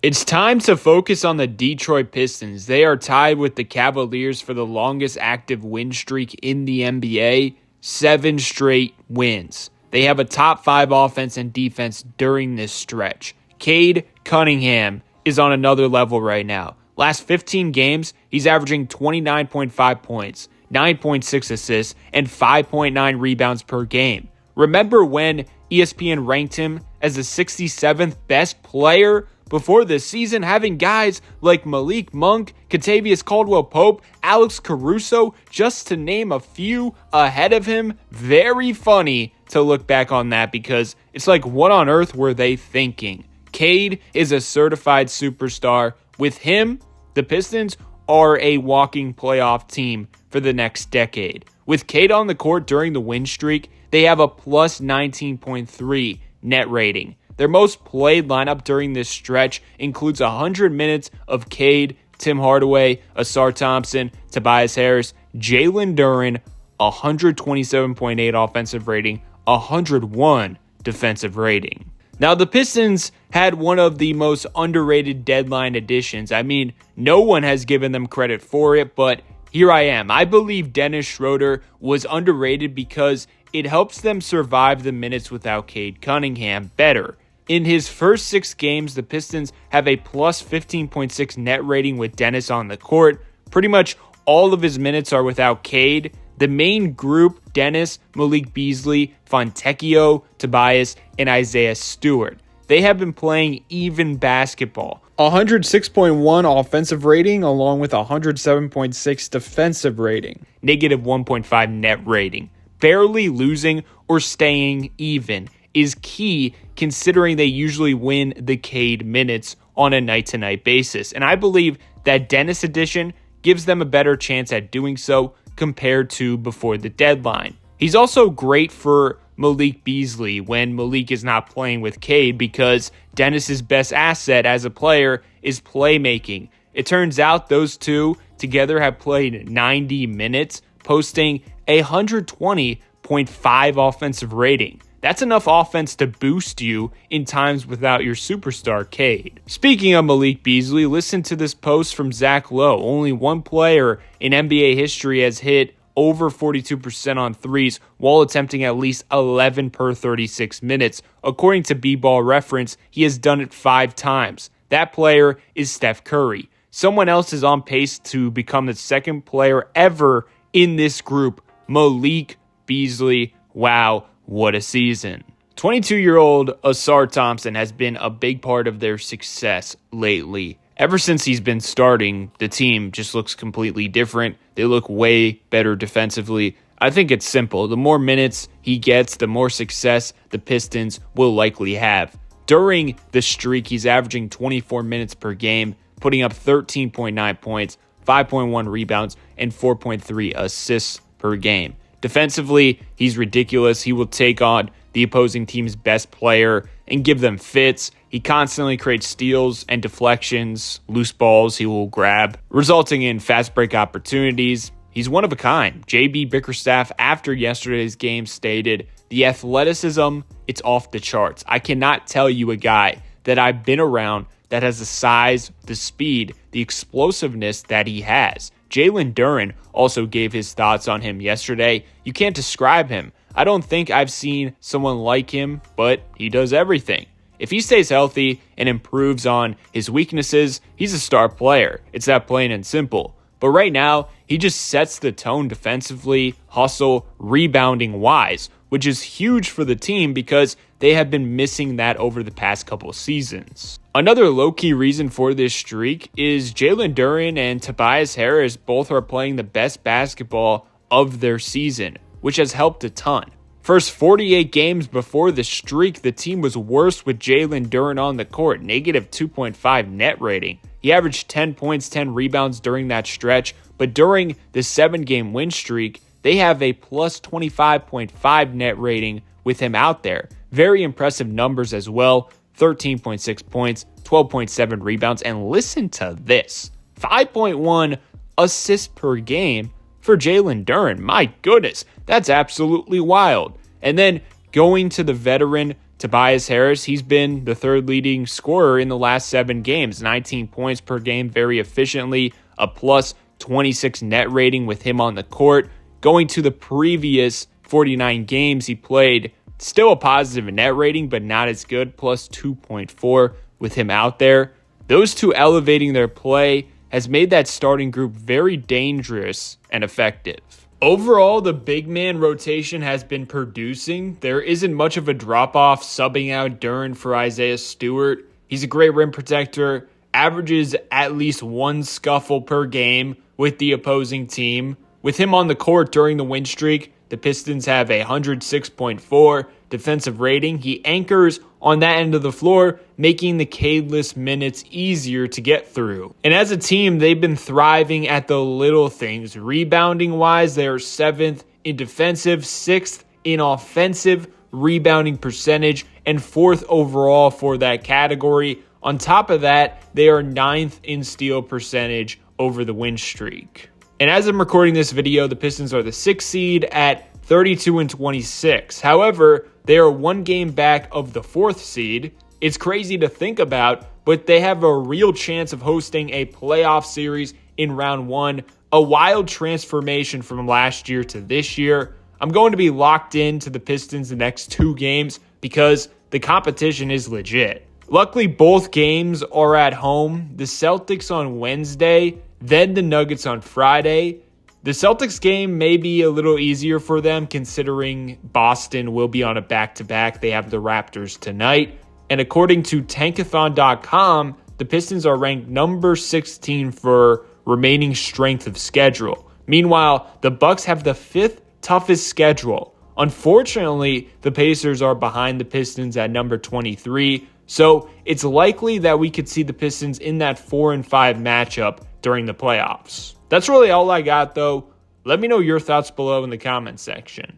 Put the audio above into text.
It's time to focus on the Detroit Pistons. They are tied with the Cavaliers for the longest active win streak in the NBA, 7 straight wins. They have a top 5 offense and defense during this stretch. Cade Cunningham is on another level right now. Last 15 games, he's averaging 29.5 points, 9.6 assists, and 5.9 rebounds per game. Remember when ESPN ranked him as the 67th best player before this season, having guys like Malik Monk, Kentavious Caldwell-Pope, Alex Caruso, just to name a few ahead of him? Very funny to look back on that because it's like, what on earth were they thinking? Cade is a certified superstar. With him, the Pistons are a walking playoff team for the next decade. With Cade on the court during the win streak, they have a plus 19.3 net rating. Their most played lineup during this stretch includes 100 minutes of Cade, Tim Hardaway, Ausar Thompson, Tobias Harris, Jalen Duren, 127.8 offensive rating, 101 defensive rating. Now, the Pistons had one of the most underrated deadline additions. I mean, no one has given them credit for it, but here I am. I believe Dennis Schroeder was underrated because it helps them survive the minutes without Cade Cunningham better. In his first 6 games, the Pistons have a plus 15.6 net rating with Dennis on the court. Pretty much all of his minutes are without Cade. The main group, Dennis, Malik Beasley, Fontecchio, Tobias, and Isaiah Stewart. They have been playing even basketball. 106.1 offensive rating along with 107.6 defensive rating. Negative 1.5 net rating. Barely losing or staying even is key considering they usually win the Cade minutes on a night-to-night basis. And I believe that Dennis addition gives them a better chance at doing so compared to before the deadline. He's also great for Malik Beasley when Malik is not playing with Cade because Dennis's best asset as a player is playmaking. It turns out those two together have played 90 minutes, posting a 120.5 offensive rating. That's enough offense to boost you in times without your superstar, Cade. Speaking of Malik Beasley, listen to this post from Zach Lowe. Only one player in NBA history has hit over 42% on threes while attempting at least 11 per 36 minutes. According to B-Ball Reference, he has done it 5 times. That player is Steph Curry. Someone else is on pace to become the second player ever in this group, Malik Beasley. Wow. What a season. 22-year-old Ausar Thompson has been a big part of their success lately. Ever since he's been starting, the team just looks completely different. They look way better defensively. I think it's simple. The more minutes he gets, the more success the Pistons will likely have. During the streak, he's averaging 24 minutes per game, putting up 13.9 points, 5.1 rebounds, and 4.3 assists per game. Defensively, he's ridiculous. He will take on the opposing team's best player and give them fits. He constantly creates steals and deflections, loose balls he will grab, resulting in fast break opportunities. He's one of a kind. JB Bickerstaff, after yesterday's game, stated, "The athleticism, it's off the charts. I cannot tell you a guy that I've been around that has the size, the speed, the explosiveness that he has." Jalen Duren also gave his thoughts on him yesterday. You can't describe him. I don't think I've seen someone like him, but he does everything. If he stays healthy and improves on his weaknesses, he's a star player. It's that plain and simple. But right now, he just sets the tone defensively, hustle, rebounding wise, which is huge for the team because they have been missing that over the past couple seasons. Another low-key reason for this streak is Jalen Duren and Tobias Harris both are playing the best basketball of their season, which has helped a ton. First 48 games before the streak, the team was worse with Jalen Duren on the court, negative 2.5 net rating. He averaged 10 points, 10 rebounds during that stretch, but during the 7-game win streak, they have a plus 25.5 net rating with him out there. Very impressive numbers as well. 13.6 points, 12.7 rebounds, and listen to this, 5.1 assists per game for Jalen Duren. My goodness, that's absolutely wild. And then going to the veteran Tobias Harris, he's been the third leading scorer in the last 7 games, 19 points per game very efficiently, a plus 26 net rating with him on the court. Going to the previous 49 games he played, still a positive net rating, but not as good, plus 2.4 with him out there. Those two elevating their play has made that starting group very dangerous and effective. Overall, the big man rotation has been producing. There isn't much of a drop-off subbing out Duren for Isaiah Stewart. He's a great rim protector, averages at least 1 scuffle per game with the opposing team. With him on the court during the win streak, the Pistons have a 106.4 defensive rating. He anchors on that end of the floor, making the Cade-less minutes easier to get through. And as a team, they've been thriving at the little things. Rebounding-wise, they are 7th in defensive, 6th in offensive rebounding percentage, and 4th overall for that category. On top of that, they are 9th in steal percentage over the win streak. And as I'm recording this video, the Pistons are the 6th seed at 32-26. However, they are 1 game back of the 4th seed. It's crazy to think about, but they have a real chance of hosting a playoff series in round 1, a wild transformation from last year to this year. I'm going to be locked into the Pistons the next 2 games because the competition is legit. Luckily, both games are at home. The Celtics on Wednesday, then the Nuggets on Friday. The Celtics game may be a little easier for them considering Boston will be on a back-to-back. They have the Raptors tonight. And according to Tankathon.com, the Pistons are ranked number 16 for remaining strength of schedule. Meanwhile, the Bucks have the 5th toughest schedule. Unfortunately, the Pacers are behind the Pistons at number 23. So it's likely that we could see the Pistons in that 4-5 matchup during the playoffs. That's really all I got, though. Let me know your thoughts below in the comment section.